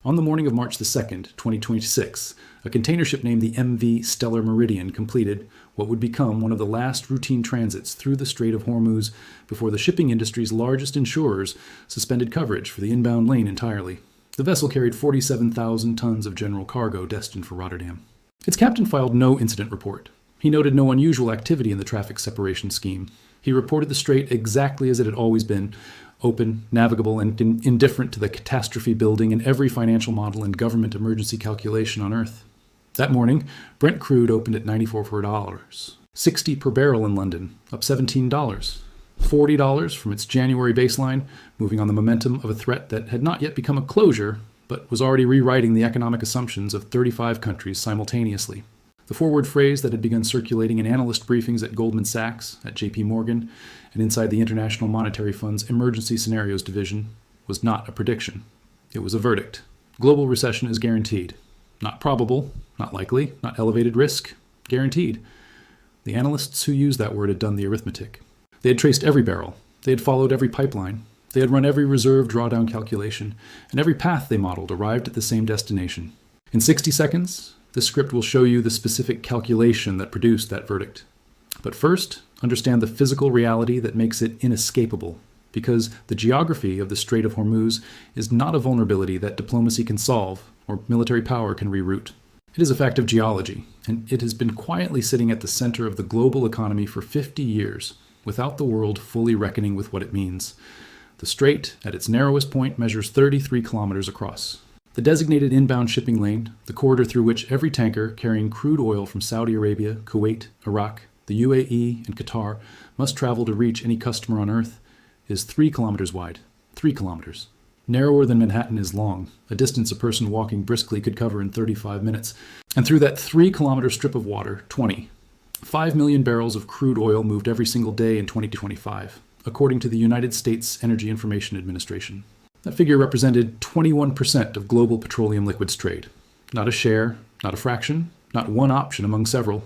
On the morning of March the 2nd, 2026, a container ship named the MV Stellar Meridian completed what would become one of the last routine transits through the Strait of Hormuz before the shipping industry's largest insurers suspended coverage for the inbound lane entirely. The vessel carried 47,000 tons of general cargo destined for Rotterdam. Its captain filed no incident report. He noted no unusual activity in the traffic separation scheme. He reported the strait exactly as it had always been, open, navigable, and indifferent to the catastrophe building in every financial model and government emergency calculation on Earth. That morning, Brent crude opened at $94 $60 per barrel in London, up $17, $40 from its January baseline, moving on the momentum of a threat that had not yet become a closure, but was already rewriting the economic assumptions of 35 countries simultaneously. The forward phrase that had begun circulating in analyst briefings at Goldman Sachs, at JP Morgan, and inside the International Monetary Fund's Emergency Scenarios Division was not a prediction. It was a verdict. Global recession is guaranteed. Not probable, not likely, not elevated risk, guaranteed. The analysts who used that word had done the arithmetic. They had traced every barrel. They had followed every pipeline. They had run every reserve drawdown calculation, and every path they modeled arrived at the same destination. In 60 seconds, this script will show you the specific calculation that produced that verdict. But first, understand the physical reality that makes it inescapable, because the geography of the Strait of Hormuz is not a vulnerability that diplomacy can solve or military power can reroute. It is a fact of geology, and it has been quietly sitting at the center of the global economy for 50 years, without the world fully reckoning with what it means. The strait, at its narrowest point, measures 33 kilometers across. The designated inbound shipping lane, the corridor through which every tanker carrying crude oil from Saudi Arabia, Kuwait, Iraq, the UAE, and Qatar must travel to reach any customer on Earth, is 3 kilometers wide. 3 kilometers. Narrower than Manhattan is long, a distance a person walking briskly could cover in 35 minutes. And through that 3-kilometer strip of water, 5 million barrels of crude oil moved every single day in 2025, according to the United States Energy Information Administration. That figure represented 21% of global petroleum liquids trade. Not a share, not a fraction, not one option among several.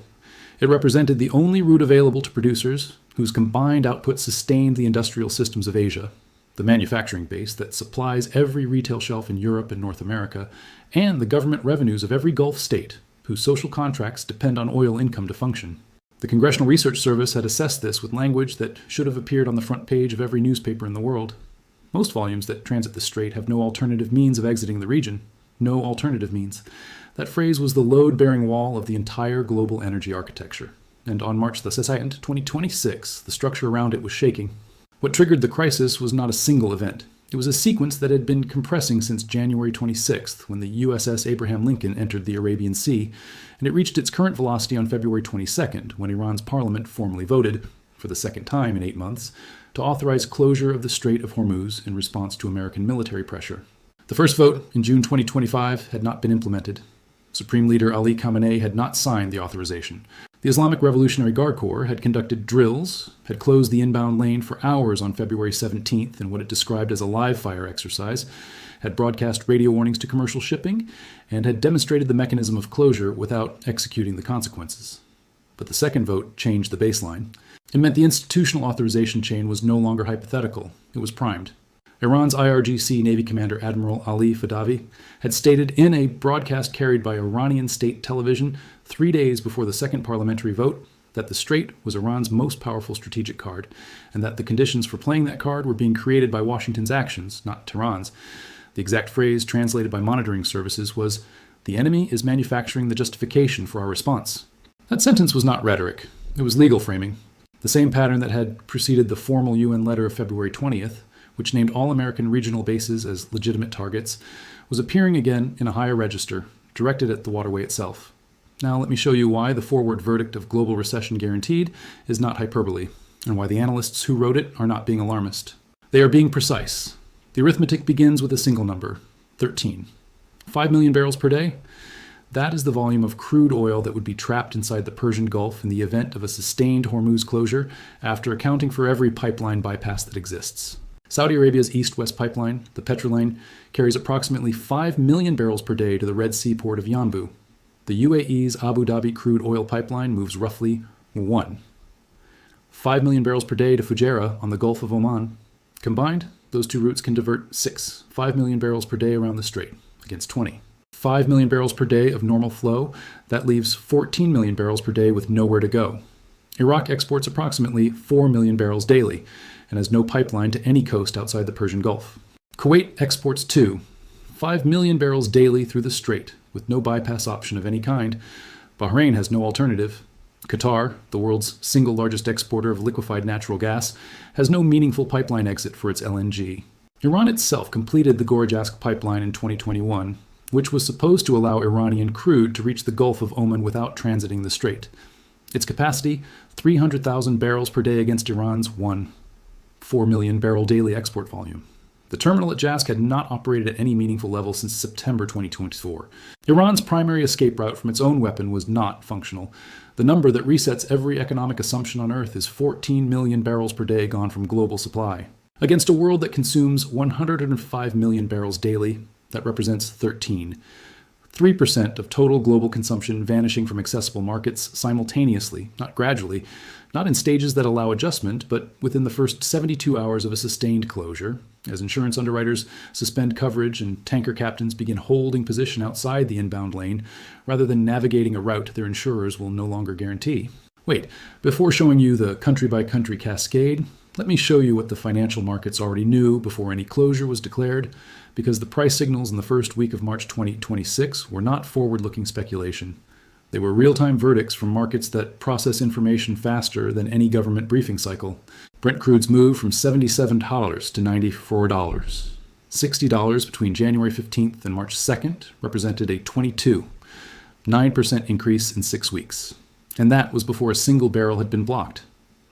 It represented the only route available to producers whose combined output sustained the industrial systems of Asia, the manufacturing base that supplies every retail shelf in Europe and North America, and the government revenues of every Gulf state, whose social contracts depend on oil income to function. The Congressional Research Service had assessed this with language that should have appeared on the front page of every newspaper in the world. Most volumes that transit the strait have no alternative means of exiting the region. No alternative means. That phrase was the load-bearing wall of the entire global energy architecture. And on March the 2nd, 2026, the structure around it was shaking. What triggered the crisis was not a single event. It was a sequence that had been compressing since January 26th, when the USS Abraham Lincoln entered the Arabian Sea, and it reached its current velocity on February 22nd, when Iran's parliament formally voted, for the second time in 8 months, to authorize closure of the Strait of Hormuz in response to American military pressure. The first vote, in June 2025, had not been implemented. Supreme Leader Ali Khamenei had not signed the authorization. The Islamic Revolutionary Guard Corps had conducted drills, had closed the inbound lane for hours on February 17th in what it described as a live-fire exercise, had broadcast radio warnings to commercial shipping, and had demonstrated the mechanism of closure without executing the consequences. But the second vote changed the baseline. It meant the institutional authorization chain was no longer hypothetical. It was primed. Iran's IRGC Navy Commander Admiral Ali Fadavi had stated in a broadcast carried by Iranian state television 3 days before the second parliamentary vote that the strait was Iran's most powerful strategic card, and that the conditions for playing that card were being created by Washington's actions, not Tehran's. The exact phrase translated by monitoring services was, "The enemy is manufacturing the justification for our response." That sentence was not rhetoric. It was legal framing. The same pattern that had preceded the formal UN letter of February 20th, which named all American regional bases as legitimate targets, was appearing again in a higher register, directed at the waterway itself. Now let me show you why the forward verdict of global recession guaranteed is not hyperbole, and why the analysts who wrote it are not being alarmist. They are being precise. The arithmetic begins with a single number, 13. 5 million barrels per day? That is the volume of crude oil that would be trapped inside the Persian Gulf in the event of a sustained Hormuz closure, after accounting for every pipeline bypass that exists. Saudi Arabia's east-west pipeline, the Petroline, carries approximately 5 million barrels per day to the Red Sea port of Yanbu. The UAE's Abu Dhabi crude oil pipeline moves roughly 1. 5 million barrels per day to Fujairah on the Gulf of Oman. Combined, those two routes can divert 5 million barrels per day around the strait. against 20. 5 million barrels per day of normal flow, that leaves 14 million barrels per day with nowhere to go. Iraq exports approximately 4 million barrels daily and has no pipeline to any coast outside the Persian Gulf. Kuwait exports 5 million barrels daily through the Strait with no bypass option of any kind. Bahrain has no alternative. Qatar, the world's single largest exporter of liquefied natural gas, has no meaningful pipeline exit for its LNG. Iran itself completed the Gorjask pipeline in 2021, which was supposed to allow Iranian crude to reach the Gulf of Oman without transiting the strait. Its capacity, 300,000 barrels per day against Iran's 4 million barrel daily export volume. The terminal at Jask had not operated at any meaningful level since September 2024. Iran's primary escape route from its own weapon was not functional. The number that resets every economic assumption on Earth is 14 million barrels per day gone from global supply. Against a world that consumes 105 million barrels daily, that represents 3% of total global consumption vanishing from accessible markets simultaneously, not gradually, not in stages that allow adjustment, but within the first 72 hours of a sustained closure, as insurance underwriters suspend coverage and tanker captains begin holding position outside the inbound lane rather than navigating a route their insurers will no longer guarantee. Wait, before showing you the country-by-country cascade, let me show you what the financial markets already knew before any closure was declared, because the price signals in the first week of March 2026 were not forward-looking speculation. They were real-time verdicts from markets that process information faster than any government briefing cycle. Brent crude's move from $77 to $94. $60 between January 15th and March 2nd represented a 9% increase in 6 weeks. And that was before a single barrel had been blocked.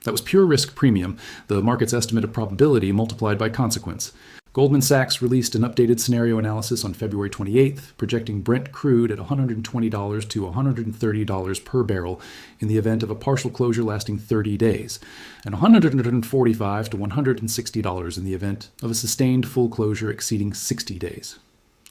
That was pure risk premium, the market's estimate of probability multiplied by consequence. Goldman Sachs released an updated scenario analysis on February 28th, projecting Brent crude at $120 to $130 per barrel in the event of a partial closure lasting 30 days, and $145 to $160 in the event of a sustained full closure exceeding 60 days.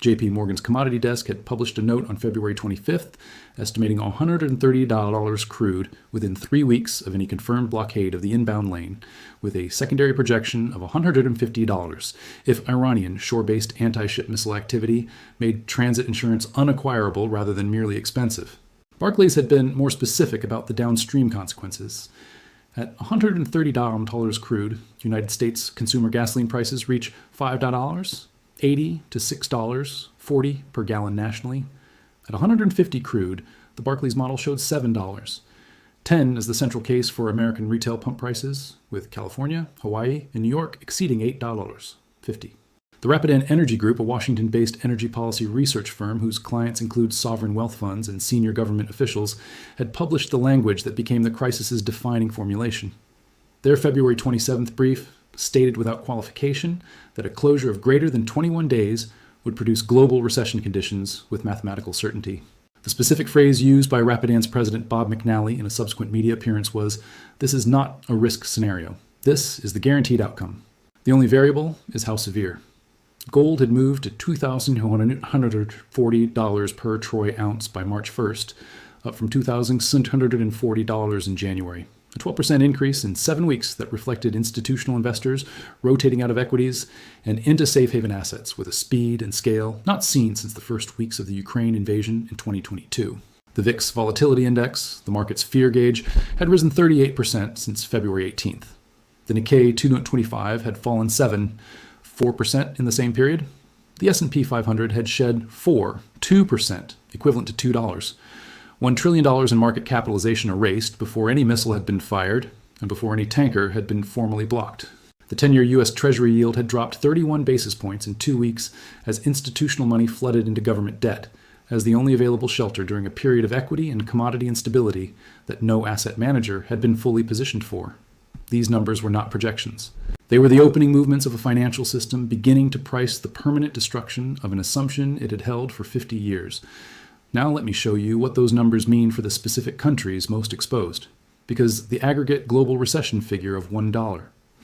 JP Morgan's commodity desk had published a note on February 25th, estimating $130 crude within 3 weeks of any confirmed blockade of the inbound lane, with a secondary projection of $150 if Iranian shore-based anti-ship missile activity made transit insurance unacquirable rather than merely expensive. Barclays had been more specific about the downstream consequences. At $130 crude, United States consumer gasoline prices reach $5, $80 to $6.40 per gallon nationally. At 150 crude, the Barclays model showed $7. 10 is the central case for American retail pump prices, with California, Hawaii, and New York exceeding $8.50. The Rapidan Energy Group, a Washington-based energy policy research firm whose clients include sovereign wealth funds and senior government officials, had published the language that became the crisis's defining formulation. Their February 27th brief stated without qualification that a closure of greater than 21 days would produce global recession conditions with mathematical certainty. The specific phrase used by Rapidan's president Bob McNally in a subsequent media appearance was, "This is not a risk scenario. This is the guaranteed outcome. The only variable is how severe." Gold had moved to $2,140 per troy ounce by March 1st, up from $2,640 in January. A 12% increase in 7 weeks that reflected institutional investors rotating out of equities and into safe haven assets with a speed and scale not seen since the first weeks of the Ukraine invasion in 2022. The VIX Volatility Index, the market's fear gauge, had risen 38% since February 18th. The Nikkei 225 had fallen 4% in the same period. The S&P 500 had shed 2%, equivalent to $2. $1 trillion in market capitalization erased before any missile had been fired and before any tanker had been formally blocked. The 10-year U.S. Treasury yield had dropped 31 basis points in 2 weeks as institutional money flooded into government debt, as the only available shelter during a period of equity and commodity instability that no asset manager had been fully positioned for. These numbers were not projections. They were the opening movements of a financial system beginning to price the permanent destruction of an assumption it had held for 50 years. Now let me show you what those numbers mean for the specific countries most exposed, because the aggregate global recession figure of $1,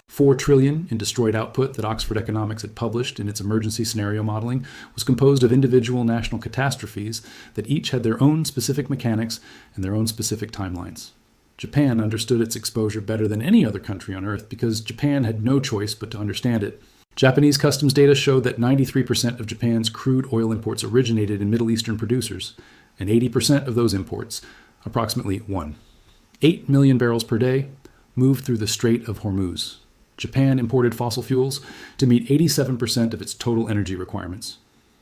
$4 trillion in destroyed output that Oxford Economics had published in its emergency scenario modeling was composed of individual national catastrophes that each had their own specific mechanics and their own specific timelines. Japan understood its exposure better than any other country on Earth because Japan had no choice but to understand it. Japanese customs data showed that 93% of Japan's crude oil imports originated in Middle Eastern producers, and 80% of those imports, approximately 8 million barrels per day, moved through the Strait of Hormuz. Japan imported fossil fuels to meet 87% of its total energy requirements.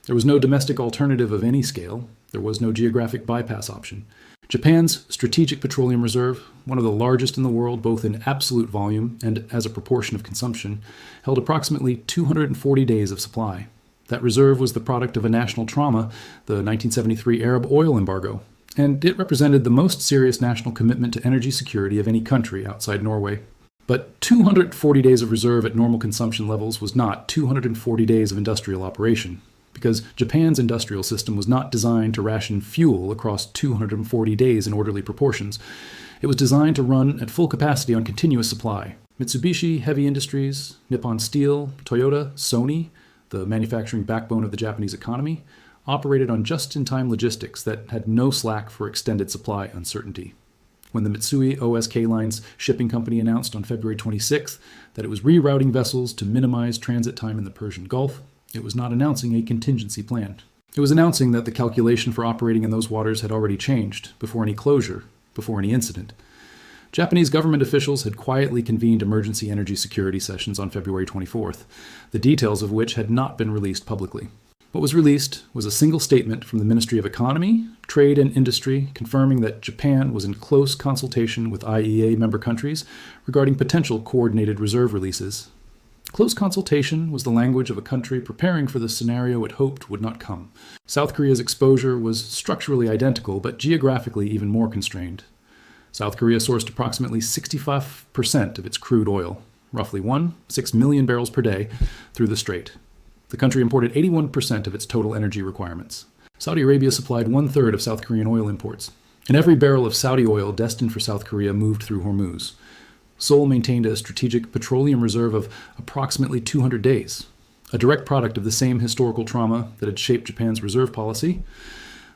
There was no domestic alternative of any scale. There was no geographic bypass option. Japan's strategic petroleum reserve, one of the largest in the world both in absolute volume and as a proportion of consumption, held approximately 240 days of supply. That reserve was the product of a national trauma, the 1973 Arab oil embargo, and it represented the most serious national commitment to energy security of any country outside Norway. But 240 days of reserve at normal consumption levels was not 240 days of industrial operation, because Japan's industrial system was not designed to ration fuel across 240 days in orderly proportions. It was designed to run at full capacity on continuous supply. Mitsubishi Heavy Industries, Nippon Steel, Toyota, Sony, the manufacturing backbone of the Japanese economy, operated on just-in-time logistics that had no slack for extended supply uncertainty. When the Mitsui O.S.K. Line's shipping company announced on February 26th that it was rerouting vessels to minimize transit time in the Persian Gulf, it was not announcing a contingency plan. It was announcing that the calculation for operating in those waters had already changed, before any closure, before any incident. Japanese government officials had quietly convened emergency energy security sessions on February 24th, the details of which had not been released publicly. What was released was a single statement from the Ministry of Economy, Trade and Industry confirming that Japan was in close consultation with IEA member countries regarding potential coordinated reserve releases. Close consultation was the language of a country preparing for the scenario it hoped would not come. South Korea's exposure was structurally identical, but geographically even more constrained. South Korea sourced approximately 65% of its crude oil, roughly 6 million barrels per day, through the strait. The country imported 81% of its total energy requirements. Saudi Arabia supplied 1/3 of South Korean oil imports, and every barrel of Saudi oil destined for South Korea moved through Hormuz. Seoul maintained a strategic petroleum reserve of approximately 200 days, a direct product of the same historical trauma that had shaped Japan's reserve policy.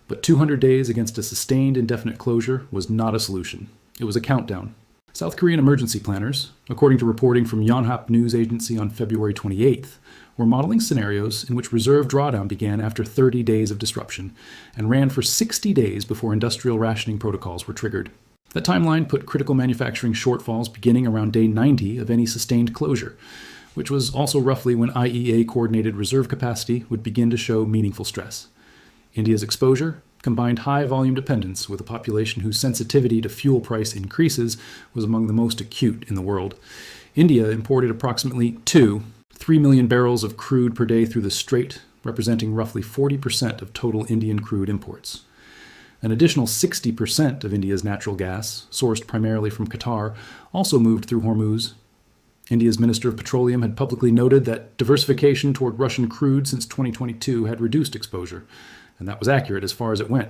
But 200 days against a sustained indefinite closure was not a solution. It was a countdown. South Korean emergency planners, according to reporting from Yonhap News Agency on February 28th, were modeling scenarios in which reserve drawdown began after 30 days of disruption and ran for 60 days before industrial rationing protocols were triggered. That timeline put critical manufacturing shortfalls beginning around day 90 of any sustained closure, which was also roughly when IEA-coordinated reserve capacity would begin to show meaningful stress. India's exposure combined high-volume dependence with a population whose sensitivity to fuel price increases was among the most acute in the world. India imported approximately 3 million barrels of crude per day through the strait, representing roughly 40% of total Indian crude imports. An additional 60% of India's natural gas, sourced primarily from Qatar, also moved through Hormuz. India's Minister of Petroleum had publicly noted that diversification toward Russian crude since 2022 had reduced exposure, and that was accurate as far as it went.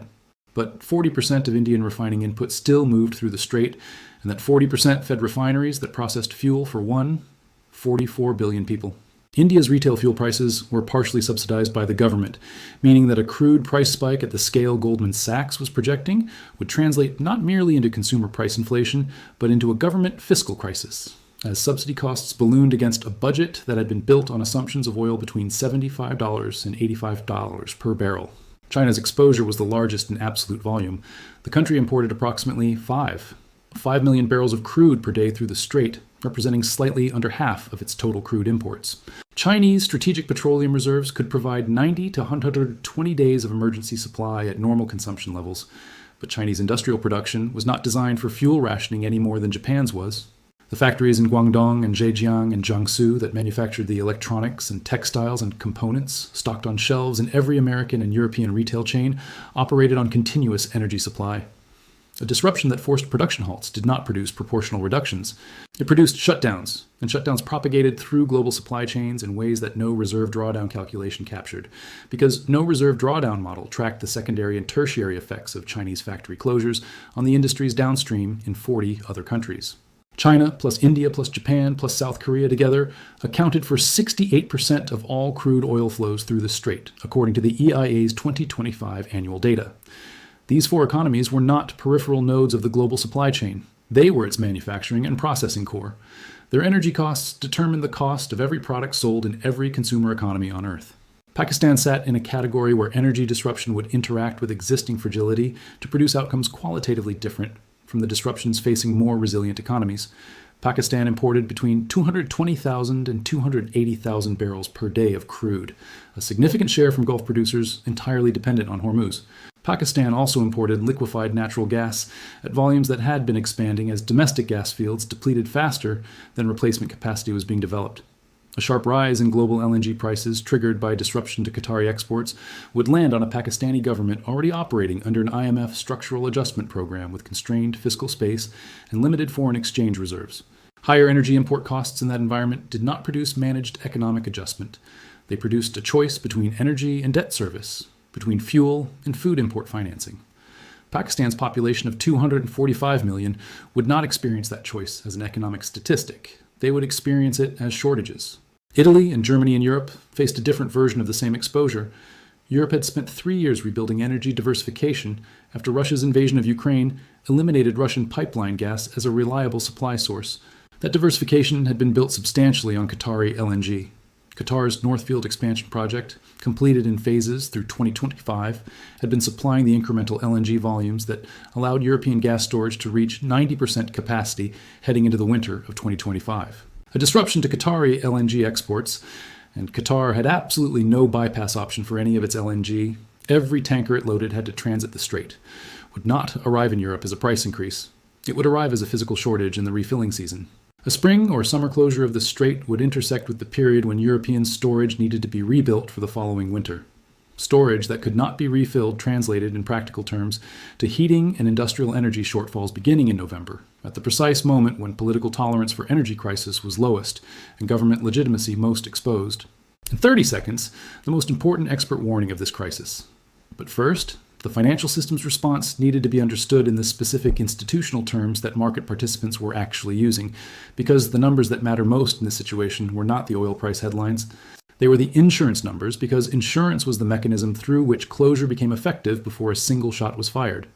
But 40% of Indian refining input still moved through the strait, and that 40% fed refineries that processed fuel for 44 billion people. India's retail fuel prices were partially subsidized by the government, meaning that a crude price spike at the scale Goldman Sachs was projecting would translate not merely into consumer price inflation, but into a government fiscal crisis, as subsidy costs ballooned against a budget that had been built on assumptions of oil between $75 and $85 per barrel. China's exposure was the largest in absolute volume. The country imported approximately 5 million barrels of crude per day through the strait, representing slightly under half of its total crude imports. Chinese strategic petroleum reserves could provide 90 to 120 days of emergency supply at normal consumption levels, but Chinese industrial production was not designed for fuel rationing any more than Japan's was. The factories in Guangdong and Zhejiang and Jiangsu that manufactured the electronics and textiles and components stocked on shelves in every American and European retail chain operated on continuous energy supply. A disruption that forced production halts did not produce proportional reductions. It produced shutdowns, and shutdowns propagated through global supply chains in ways that no reserve drawdown calculation captured, because no reserve drawdown model tracked the secondary and tertiary effects of Chinese factory closures on the industries downstream in 40 other countries. China, plus India, plus Japan, plus South Korea together accounted for 68% of all crude oil flows through the strait, according to the EIA's 2025 annual data. These four economies were not peripheral nodes of the global supply chain. They were its manufacturing and processing core. Their energy costs determined the cost of every product sold in every consumer economy on Earth. Pakistan sat in a category where energy disruption would interact with existing fragility to produce outcomes qualitatively different from the disruptions facing more resilient economies. Pakistan imported between 220,000 and 280,000 barrels per day of crude, a significant share from Gulf producers entirely dependent on Hormuz. Pakistan also imported liquefied natural gas at volumes that had been expanding as domestic gas fields depleted faster than replacement capacity was being developed. A sharp rise in global LNG prices triggered by disruption to Qatari exports would land on a Pakistani government already operating under an IMF structural adjustment program with constrained fiscal space and limited foreign exchange reserves. Higher energy import costs in that environment did not produce managed economic adjustment. They produced a choice between energy and debt service, between fuel and food import financing. Pakistan's population of 245 million would not experience that choice as an economic statistic. They would experience it as shortages. Italy and Germany and Europe faced a different version of the same exposure. Europe had spent 3 years rebuilding energy diversification after Russia's invasion of Ukraine eliminated Russian pipeline gas as a reliable supply source. That diversification had been built substantially on Qatari LNG. Qatar's North Field expansion project, completed in phases through 2025, had been supplying the incremental LNG volumes that allowed European gas storage to reach 90% capacity heading into the winter of 2025. A disruption to Qatari LNG exports, and Qatar had absolutely no bypass option for any of its LNG. Every tanker it loaded had to transit the strait. Would not arrive in Europe as a price increase. It would arrive as a physical shortage in the refilling season. A spring or summer closure of the strait would intersect with the period when European storage needed to be rebuilt for the following winter. Storage that could not be refilled translated in practical terms to heating and industrial energy shortfalls beginning in November, at the precise moment when political tolerance for energy crisis was lowest and government legitimacy most exposed. In 30 seconds, the most important expert warning of this crisis. But first, the financial system's response needed to be understood in the specific institutional terms that market participants were actually using, because the numbers that matter most in this situation were not the oil price headlines. They were the insurance numbers, because insurance was the mechanism through which closure became effective before a single shot was fired.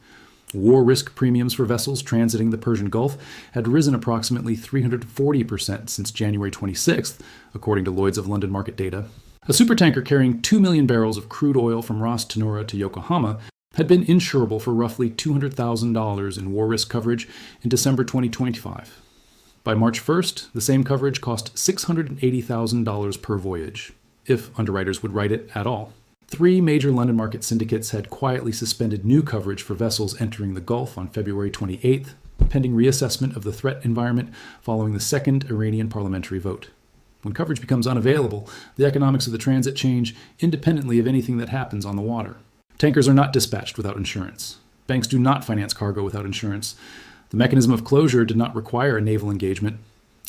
War risk premiums for vessels transiting the Persian Gulf had risen approximately 340% since January 26th, according to Lloyd's of London market data. A supertanker carrying 2 million barrels of crude oil from Ras Tanura to Yokohama had been insurable for roughly $200,000 in war risk coverage in December 2025. By March 1st, the same coverage cost $680,000 per voyage, if underwriters would write it at all. 3 major London market syndicates had quietly suspended new coverage for vessels entering the Gulf on February 28th, pending reassessment of the threat environment following the second Iranian parliamentary vote. When coverage becomes unavailable, the economics of the transit change independently of anything that happens on the water. Tankers are not dispatched without insurance. Banks do not finance cargo without insurance. The mechanism of closure did not require a naval engagement.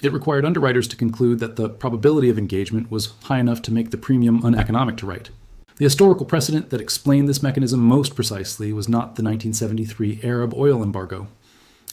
It required underwriters to conclude that the probability of engagement was high enough to make the premium uneconomic to write. The historical precedent that explained this mechanism most precisely was not the 1973 Arab oil embargo.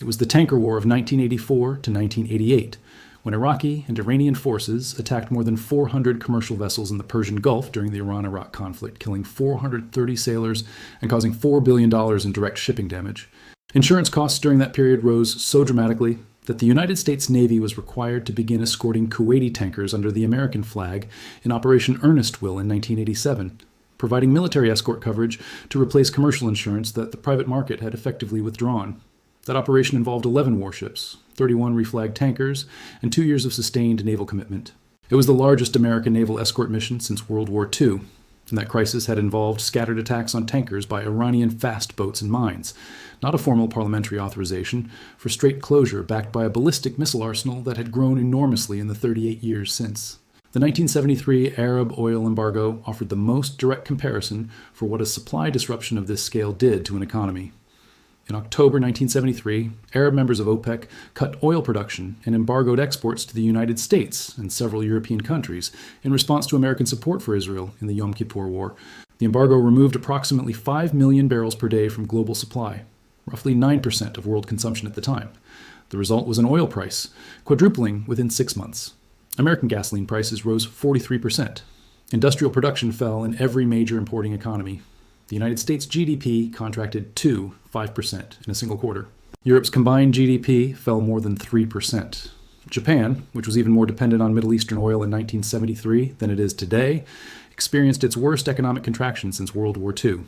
It was the tanker war of 1984 to 1988, when Iraqi and Iranian forces attacked more than 400 commercial vessels in the Persian Gulf during the Iran-Iraq conflict, killing 430 sailors and causing $4 billion in direct shipping damage. Insurance costs during that period rose so dramatically that the United States Navy was required to begin escorting Kuwaiti tankers under the American flag in Operation Earnest Will in 1987, providing military escort coverage to replace commercial insurance that the private market had effectively withdrawn. That operation involved 11 warships, 31 reflagged tankers, and 2 years of sustained naval commitment. It was the largest American naval escort mission since World War II, and that crisis had involved scattered attacks on tankers by Iranian fast boats and mines, not a formal parliamentary authorization for straight closure backed by a ballistic missile arsenal that had grown enormously in the 38 years since. The 1973 Arab oil embargo offered the most direct comparison for what a supply disruption of this scale did to an economy. In October 1973, Arab members of OPEC cut oil production and embargoed exports to the United States and several European countries in response to American support for Israel in the Yom Kippur War. The embargo removed approximately 5 million barrels per day from global supply, roughly 9% of world consumption at the time. The result was an oil price quadrupling within 6 months. American gasoline prices rose 43%. Industrial production fell in every major importing economy. The United States GDP contracted 5% in a single quarter. Europe's combined GDP fell more than 3%. Japan, which was even more dependent on Middle Eastern oil in 1973 than it is today, experienced its worst economic contraction since World War II.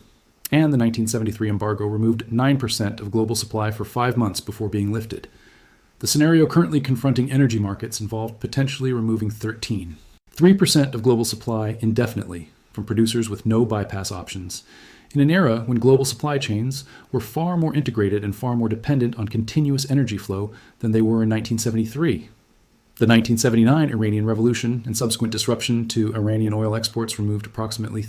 And the 1973 embargo removed 9% of global supply for 5 months before being lifted. The scenario currently confronting energy markets involved potentially removing 13. 3% of global supply indefinitely from producers with no bypass options, in an era when global supply chains were far more integrated and far more dependent on continuous energy flow than they were in 1973. The 1979 Iranian Revolution and subsequent disruption to Iranian oil exports removed approximately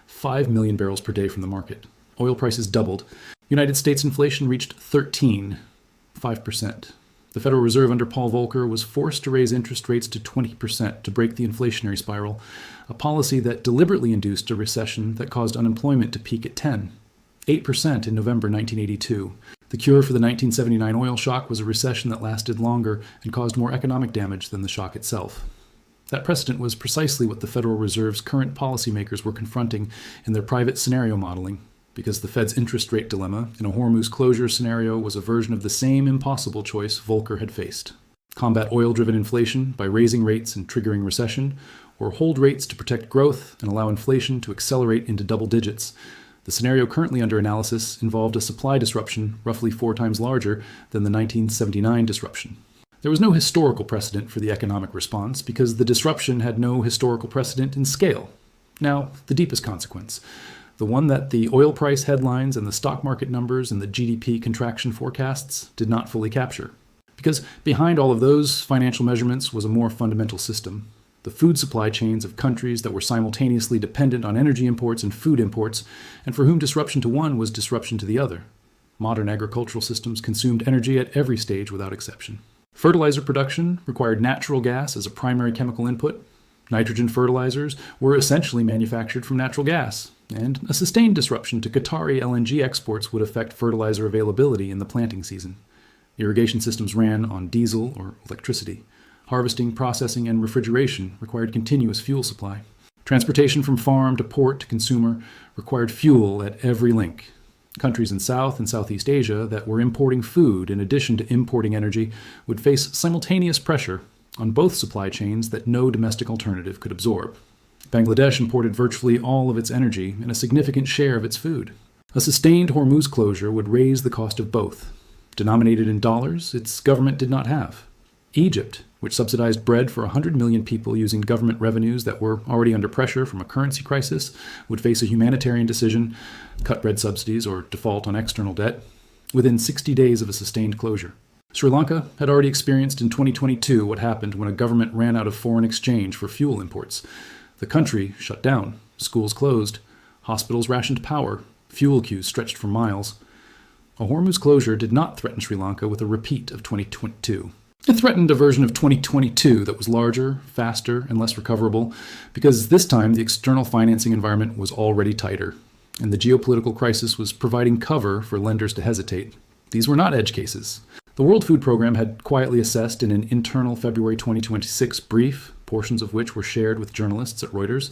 5 million barrels per day from the market. Oil prices doubled. United States inflation reached 5%. The Federal Reserve under Paul Volcker was forced to raise interest rates to 20% to break the inflationary spiral, a policy that deliberately induced a recession that caused unemployment to peak at 8% in November 1982. The cure for the 1979 oil shock was a recession that lasted longer and caused more economic damage than the shock itself. That precedent was precisely what the Federal Reserve's current policymakers were confronting in their private scenario modeling, because the Fed's interest rate dilemma in a Hormuz closure scenario was a version of the same impossible choice Volcker had faced. Combat oil-driven inflation by raising rates and triggering recession, or hold rates to protect growth and allow inflation to accelerate into double digits. The scenario currently under analysis involved a supply disruption roughly 4 times larger than the 1979 disruption. There was no historical precedent for the economic response because the disruption had no historical precedent in scale. Now, the deepest consequence, the one that the oil price headlines and the stock market numbers and the GDP contraction forecasts did not fully capture. Because behind all of those financial measurements was a more fundamental system. The food supply chains of countries that were simultaneously dependent on energy imports and food imports, and for whom disruption to one was disruption to the other. Modern agricultural systems consumed energy at every stage without exception. Fertilizer production required natural gas as a primary chemical input. Nitrogen fertilizers were essentially manufactured from natural gas, and a sustained disruption to Qatari LNG exports would affect fertilizer availability in the planting season. Irrigation systems ran on diesel or electricity. Harvesting, processing, and refrigeration required continuous fuel supply. Transportation from farm to port to consumer required fuel at every link. Countries in South and Southeast Asia that were importing food in addition to importing energy would face simultaneous pressure on both supply chains that no domestic alternative could absorb. Bangladesh imported virtually all of its energy and a significant share of its food. A sustained Hormuz closure would raise the cost of both. Denominated in dollars, its government did not have. Egypt, which subsidized bread for 100 million people using government revenues that were already under pressure from a currency crisis, would face a humanitarian decision, cut bread subsidies or default on external debt, within 60 days of a sustained closure. Sri Lanka had already experienced in 2022 what happened when a government ran out of foreign exchange for fuel imports. The country shut down, schools closed, hospitals rationed power, fuel queues stretched for miles. A Hormuz closure did not threaten Sri Lanka with a repeat of 2022. It threatened a version of 2022 that was larger, faster, and less recoverable, because this time the external financing environment was already tighter, and the geopolitical crisis was providing cover for lenders to hesitate. These were not edge cases. The World Food Program had quietly assessed in an internal February 2026 brief, portions of which were shared with journalists at Reuters,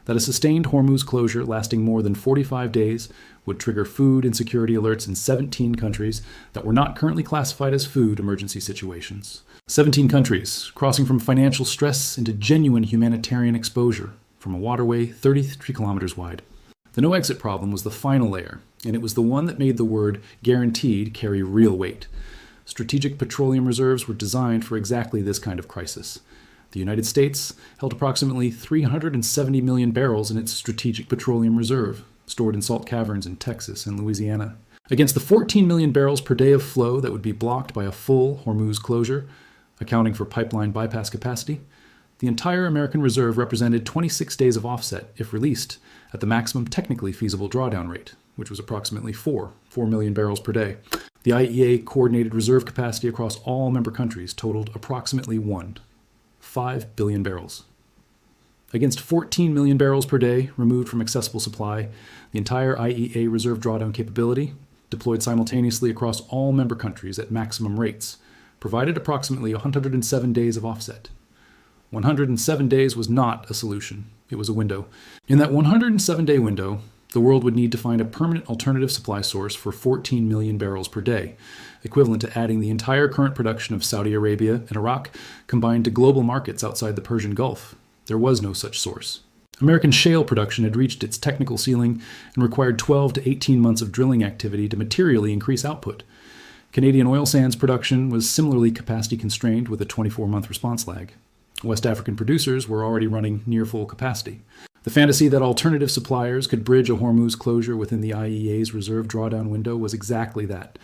that a sustained Hormuz closure lasting more than 45 days would trigger food insecurity alerts in 17 countries that were not currently classified as food emergency situations. 17 countries, crossing from financial stress into genuine humanitarian exposure, from a waterway 33 kilometers wide. The no-exit problem was the final layer, and it was the one that made the word guaranteed carry real weight. Strategic petroleum reserves were designed for exactly this kind of crisis. The United States held approximately 370 million barrels in its strategic petroleum reserve, stored in salt caverns in Texas and Louisiana. Against the 14 million barrels per day of flow that would be blocked by a full Hormuz closure, accounting for pipeline bypass capacity, the entire American reserve represented 26 days of offset if released at the maximum technically feasible drawdown rate, which was approximately 4 million barrels per day. The IEA coordinated reserve capacity across all member countries totaled approximately 5 billion barrels. Against 14 million barrels per day removed from accessible supply, the entire IEA reserve drawdown capability, deployed simultaneously across all member countries at maximum rates, provided approximately 107 days of offset. 107 days was not a solution. It was a window. In that 107-day window, The world would need to find a permanent alternative supply source for 14 million barrels per day, equivalent to adding the entire current production of Saudi Arabia and Iraq combined to global markets outside the Persian Gulf. There was no such source. American shale production had reached its technical ceiling and required 12 to 18 months of drilling activity to materially increase output. Canadian oil sands production was similarly capacity constrained with a 24-month response lag. West African producers were already running near full capacity. The fantasy that alternative suppliers could bridge a Hormuz closure within the IEA's reserve drawdown window was exactly that,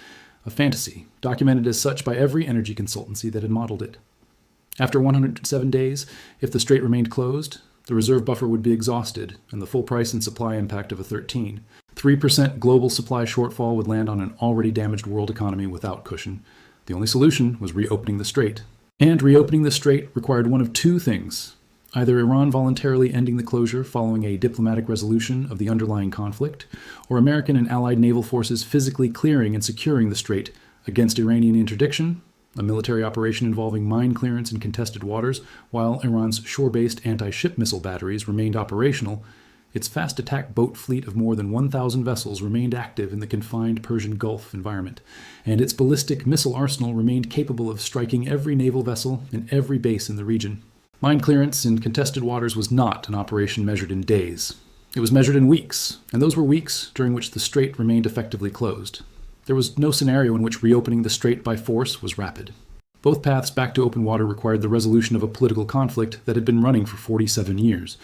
a fantasy, documented as such by every energy consultancy that had modeled it. After 107 days, if the strait remained closed, the reserve buffer would be exhausted and the full price and supply impact of a 3% global supply shortfall would land on an already damaged world economy without cushion. The only solution was reopening the strait. And reopening the strait required one of two things: either Iran voluntarily ending the closure following a diplomatic resolution of the underlying conflict, or American and allied naval forces physically clearing and securing the strait against Iranian interdiction, a military operation involving mine clearance in contested waters while Iran's shore-based anti-ship missile batteries remained operational. Its fast attack boat fleet of more than 1,000 vessels remained active in the confined Persian Gulf environment, and its ballistic missile arsenal remained capable of striking every naval vessel and every base in the region. Mine clearance in contested waters was not an operation measured in days. It was measured in weeks, and those were weeks during which the strait remained effectively closed. There was no scenario in which reopening the strait by force was rapid. Both paths back to open water required the resolution of a political conflict that had been running for 47 years.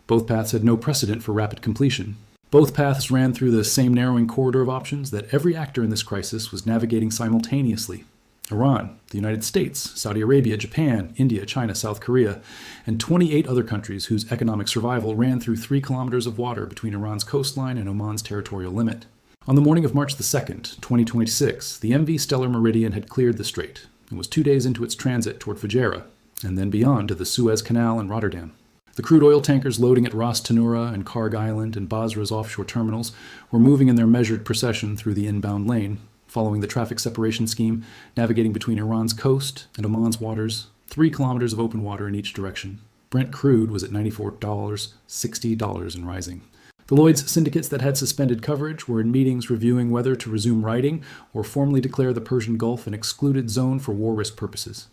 Both paths had no precedent for rapid completion. Both paths ran through the same narrowing corridor of options that every actor in this crisis was navigating simultaneously. Iran, the United States, Saudi Arabia, Japan, India, China, South Korea, and 28 other countries whose economic survival ran through 3 kilometers of water between Iran's coastline and Oman's territorial limit. On the morning of March 2nd, 2026, the MV Stellar Meridian had cleared the strait and was 2 days into its transit toward Fujairah, and then beyond to the Suez Canal and Rotterdam. The crude oil tankers loading at Ras Tanura and Karg Island and Basra's offshore terminals were moving in their measured procession through the inbound lane, following the traffic separation scheme, navigating between Iran's coast and Oman's waters, 3 kilometers of open water in each direction. Brent crude was at $94, $60 and rising. The Lloyd's syndicates that had suspended coverage were in meetings reviewing whether to resume writing or formally declare the Persian Gulf an excluded zone for war risk purposes.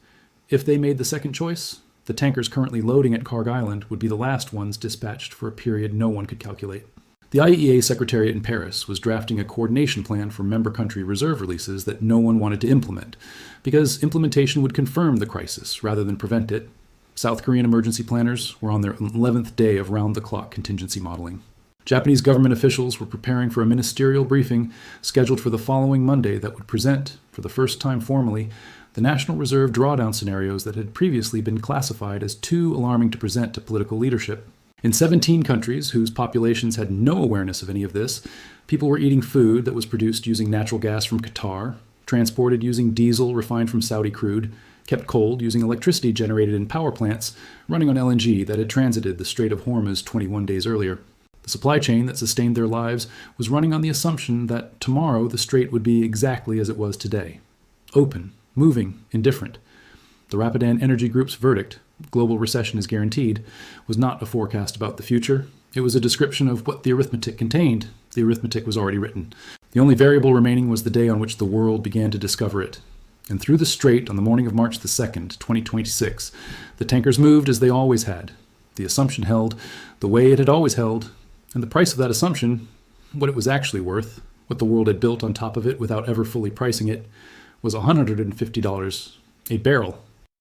If they made the second choice, the tankers currently loading at Karg Island would be the last ones dispatched for a period no one could calculate. The IEA Secretariat in Paris was drafting a coordination plan for member country reserve releases that no one wanted to implement, because implementation would confirm the crisis rather than prevent it. South Korean emergency planners were on their 11th day of round-the-clock contingency modeling. Japanese government officials were preparing for a ministerial briefing scheduled for the following Monday that would present, for the first time formally, the National Reserve drawdown scenarios that had previously been classified as too alarming to present to political leadership. In 17 countries whose populations had no awareness of any of this, people were eating food that was produced using natural gas from Qatar, transported using diesel refined from Saudi crude, kept cold using electricity generated in power plants running on LNG that had transited the Strait of Hormuz 21 days earlier. The supply chain that sustained their lives was running on the assumption that tomorrow the strait would be exactly as it was today: open, moving, indifferent. The Rapidan Energy Group's verdict, global recession is guaranteed, was not a forecast about the future. It was a description of what the arithmetic contained. The arithmetic was already written. The only variable remaining was the day on which the world began to discover it. And through the strait on the morning of March 2nd, 2026, the tankers moved as they always had. The assumption held, the way it had always held, and the price of that assumption, what it was actually worth, what the world had built on top of it without ever fully pricing it, was $150 a barrel.